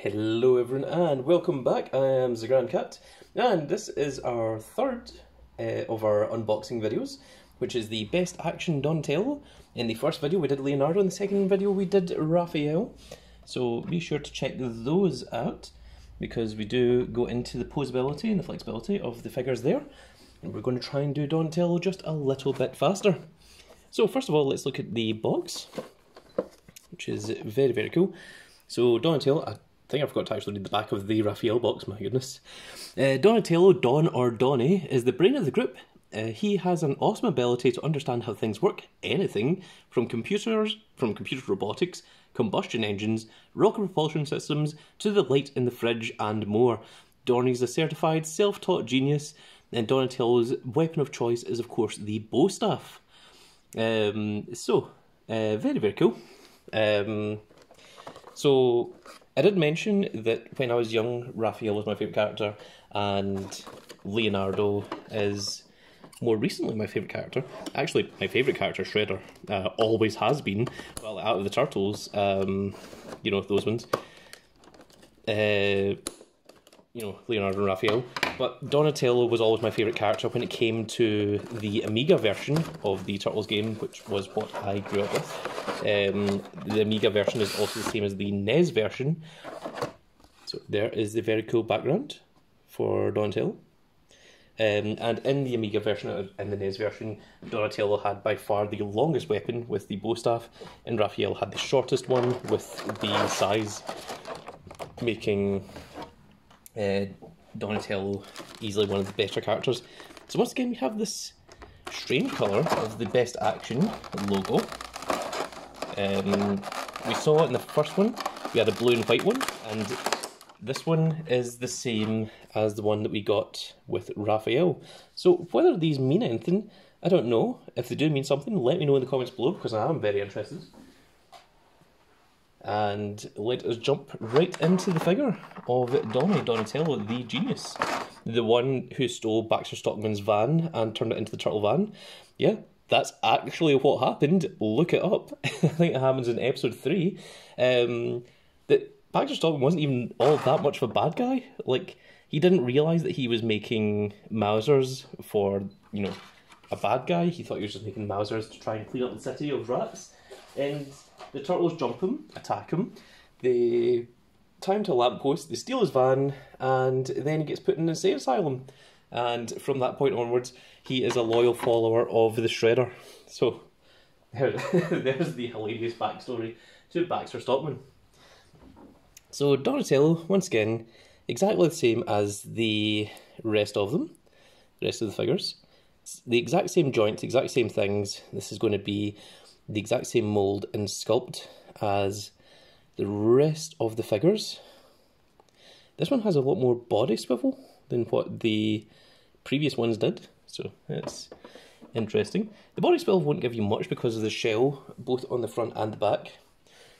Hello everyone and welcome back. I am the Grand Cat and this is our third of our unboxing videos, which is the Best Action Donatello. In the first video we did Leonardo, in the second video we did Raphael. So be sure to check those out because we do go into the posability and the flexibility of the figures there. And we're going to try and do Donatello just a little bit faster. So first of all, let's look at the box, which is very, very cool. So Donatello, I think I forgot to actually read the back of the Raphael box, my goodness. Donatello, Don or Donnie, is the brain of the group. He has an awesome ability to understand how things work, anything from computer robotics, combustion engines, rocket propulsion systems, to the light in the fridge and more. Donnie's a certified self-taught genius, and Donatello's weapon of choice is of course the bow staff. Very, very cool. So I did mention that when I was young, Raphael was my favourite character, and Leonardo is more recently my favourite character. Actually, my favourite character, Shredder, always has been. Well, out of the Turtles, you know, those ones. You know, Leonardo and Raphael. But Donatello was always my favourite character when it came to the Amiga version of the Turtles game, which was what I grew up with. The Amiga version is also the same as the NES version. So there is the very cool background for Donatello. And in the Amiga version and the NES version, Donatello had by far the longest weapon with the bow staff, and Raphael had the shortest one with the size, making Donatello easily one of the better characters. So once again we have this strange colour of the Best Action logo. We saw it in the first one, we had a blue and white one, and this one is the same as the one that we got with Raphael. So whether these mean anything, I don't know. If they do mean something, let me know in the comments below, because I am very interested. And let us jump right into the figure of Donatello, the genius. The one who stole Baxter Stockman's van and turned it into the turtle van. Yeah, that's actually what happened. Look it up. I think it happens in episode 3. That Baxter Stockman wasn't even all that much of a bad guy. Like, he didn't realise that he was making Mausers for, you know, a bad guy. He thought he was just making Mausers to try and clean up the city of rats. And the turtles jump him, attack him, they tie him to a lamppost, they steal his van, and then he gets put in an insane asylum. And from that point onwards, he is a loyal follower of the Shredder. So, there's the hilarious backstory to Baxter Stockman. So Donatello, once again, exactly the same as the rest of them, the rest of the figures. It's the exact same joints, exact same things. This is going to be the exact same mould and sculpt as the rest of the figures. This one has a lot more body swivel than what the previous ones did, so it's interesting. The body swivel won't give you much because of the shell, both on the front and the back.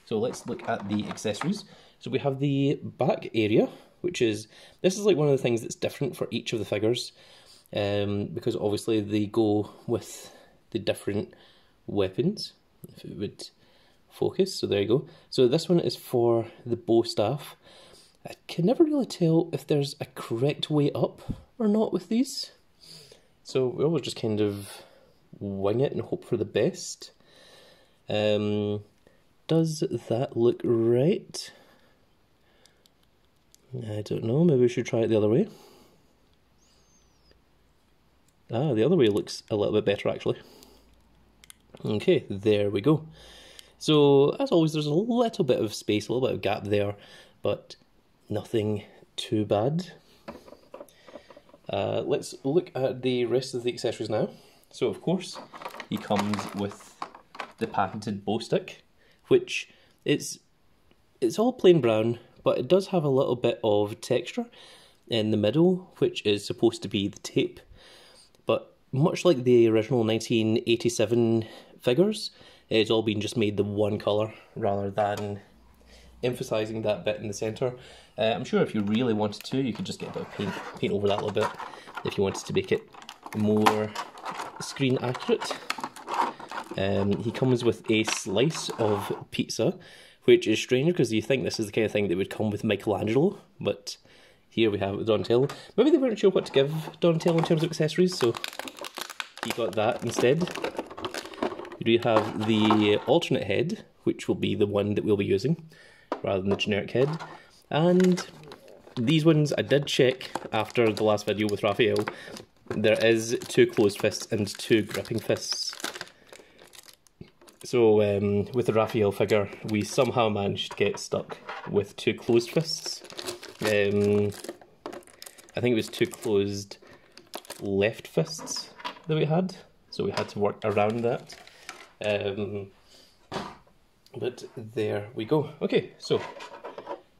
So let's look at the accessories. So we have the back area, which is, this is like one of the things that's different for each of the figures, because obviously they go with the different weapons, if it would focus. So there you go. So this one is for the bow staff. I can never really tell if there's a correct way up or not with these, so we always just kind of wing it and hope for the best. Does that look right? I don't know, maybe we should try it the other way. Ah, the other way looks a little bit better actually. Okay, there we go. So, as always, there's a little bit of space, a little bit of gap there, but nothing too bad. Let's look at the rest of the accessories now. So, of course, he comes with the patented bow stick, which it's all plain brown, but it does have a little bit of texture in the middle, which is supposed to be the tape. But much like the original 1987 figures, it's all been just made the one colour rather than emphasising that bit in the centre. I'm sure if you really wanted to, you could just get a bit of paint over that a little bit if you wanted to make it more screen accurate. He comes with a slice of pizza, which is strange because you think this is the kind of thing that would come with Michelangelo, but here we have it with Donatello. Maybe they weren't sure what to give Donatello in terms of accessories, so he got that instead. We have the alternate head, which will be the one that we'll be using, rather than the generic head. And these ones I did check after the last video with Raphael. There is 2 closed fists and 2 gripping fists. So with the Raphael figure, we somehow managed to get stuck with 2 closed fists. I think it was 2 closed left fists that we had, so we had to work around that. But there we go. Okay, so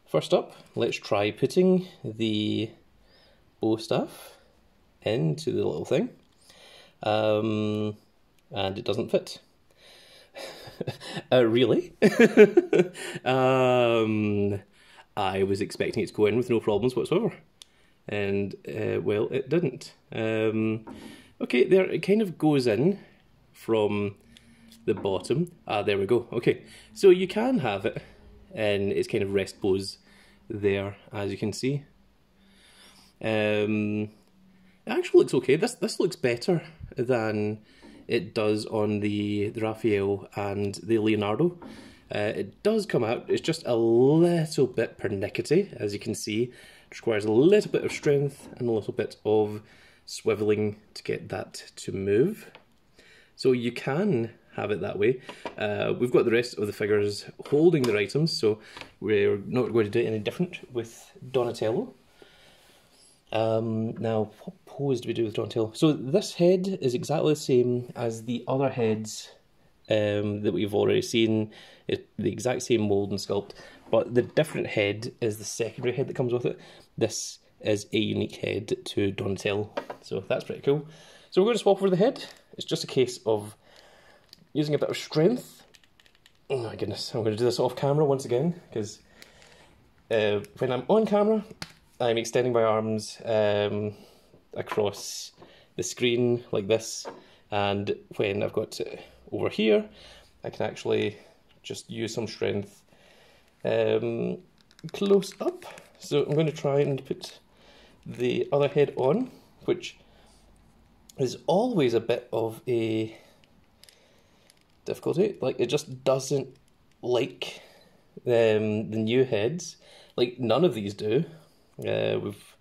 first up, let's try putting the bow staff into the little thing, and it doesn't fit. Really? I was expecting it to go in with no problems whatsoever, and well, it didn't. Okay, there it kind of goes in from the bottom. Ah, there we go. Okay, so you can have it in its kind of rest pose there, as you can see. It actually looks okay. This looks better than it does on the Raphael and the Leonardo. It does come out, it's just a little bit pernickety, as you can see. It requires a little bit of strength and a little bit of swiveling to get that to move. So you can have it that way. We've got the rest of the figures holding their items, so we're not going to do it any different with Donatello. Now, what pose do we do with Donatello? So this head is exactly the same as the other heads that we've already seen. It's the exact same mould and sculpt, but the different head is the secondary head that comes with it. This is a unique head to Donatello, so that's pretty cool. So we're going to swap over the head. It's just a case of using a bit of strength. Oh my goodness, I'm going to do this off camera once again, because when I'm on camera, I'm extending my arms across the screen like this, and when I've got it over here, I can actually just use some strength close up. So I'm going to try and put the other head on, which is always a bit of a difficulty. Like, it just doesn't like the new heads. Like, none of these do. We've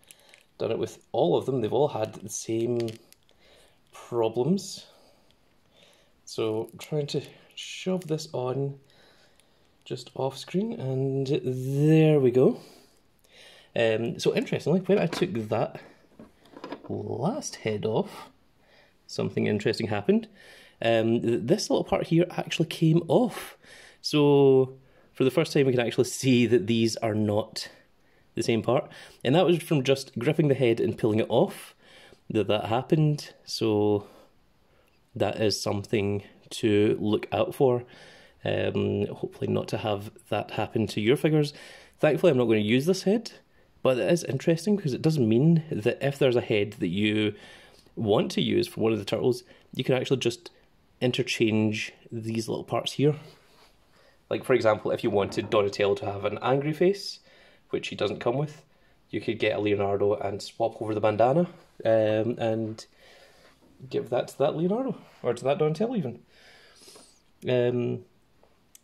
done it with all of them. They've all had the same problems. So I'm trying to shove this on just off screen, and there we go. So interestingly, when I took that last head off, something interesting happened. This little part here actually came off. So for the first time we can actually see that these are not the same part. And that was from just gripping the head and pulling it off that happened. So that is something to look out for. Hopefully not to have that happen to your figures. Thankfully I'm not going to use this head, but it is interesting because it does mean that if there's a head that you want to use for one of the turtles, you can actually just interchange these little parts here. Like, for example, if you wanted Donatello to have an angry face, which he doesn't come with, you could get a Leonardo and swap over the bandana and give that to that Leonardo, or to that Donatello even.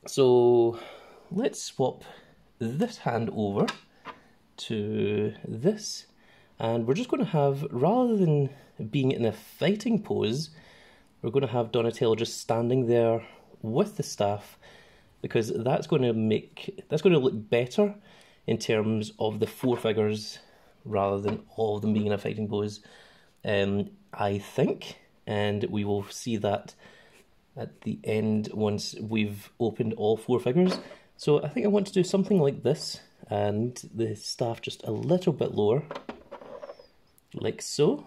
So let's swap this hand over to this, and we're just going to have, rather than being in a fighting pose, we're going to have Donatello just standing there with the staff, because that's going to look better in terms of the 4 figures rather than all of them being in a fighting pose, I think, and we will see that at the end once we've opened all 4 figures. So I think I want to do something like this, and the staff just a little bit lower, like so,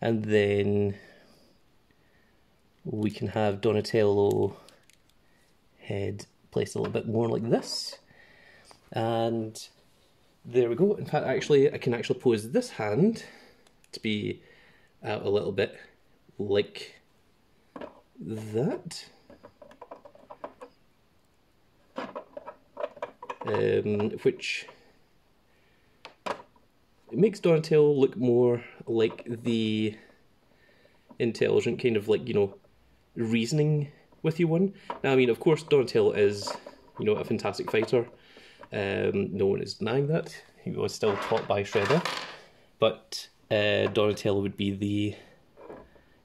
and then we can have Donatello head placed a little bit more like this, and there we go. In fact, actually, I can actually pose this hand to be out a little bit like that. which it makes Donatello look more like the intelligent kind of, like, you know, reasoning with you one. Now, I mean, of course, Donatello is, you know, a fantastic fighter. No one is denying that. He was still taught by Shredder. But Donatello would be the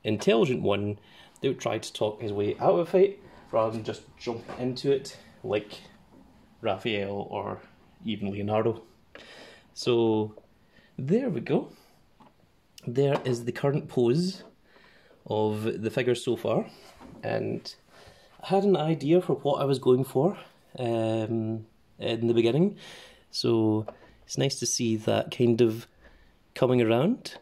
intelligent one that would try to talk his way out of a fight rather than just jump into it like Raphael or even Leonardo. So there we go. There is the current pose of the figures so far, and I had an idea for what I was going for in the beginning, so it's nice to see that kind of coming around.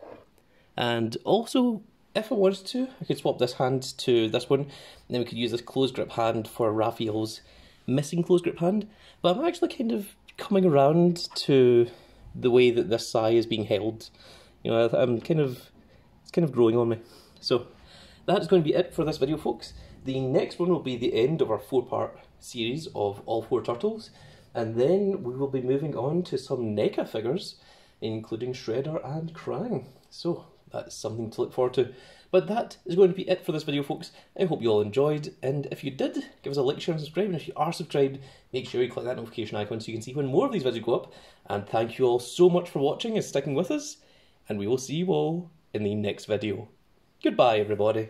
And also, if I wanted to, I could swap this hand to this one, and then we could use this close grip hand for Raphael's missing close grip hand. But I'm actually kind of coming around to the way that this Sai is being held. You know, it's kind of growing on me. So that's going to be it for this video, folks. The next one will be the end of our 4-part series of all 4 turtles, and then we will be moving on to some NECA figures, including Shredder and Krang. So that's something to look forward to. But that is going to be it for this video, folks. I hope you all enjoyed, and if you did, give us a like, share and subscribe, and if you are subscribed, make sure you click that notification icon so you can see when more of these videos go up. And thank you all so much for watching and sticking with us, and we will see you all in the next video. Goodbye, everybody.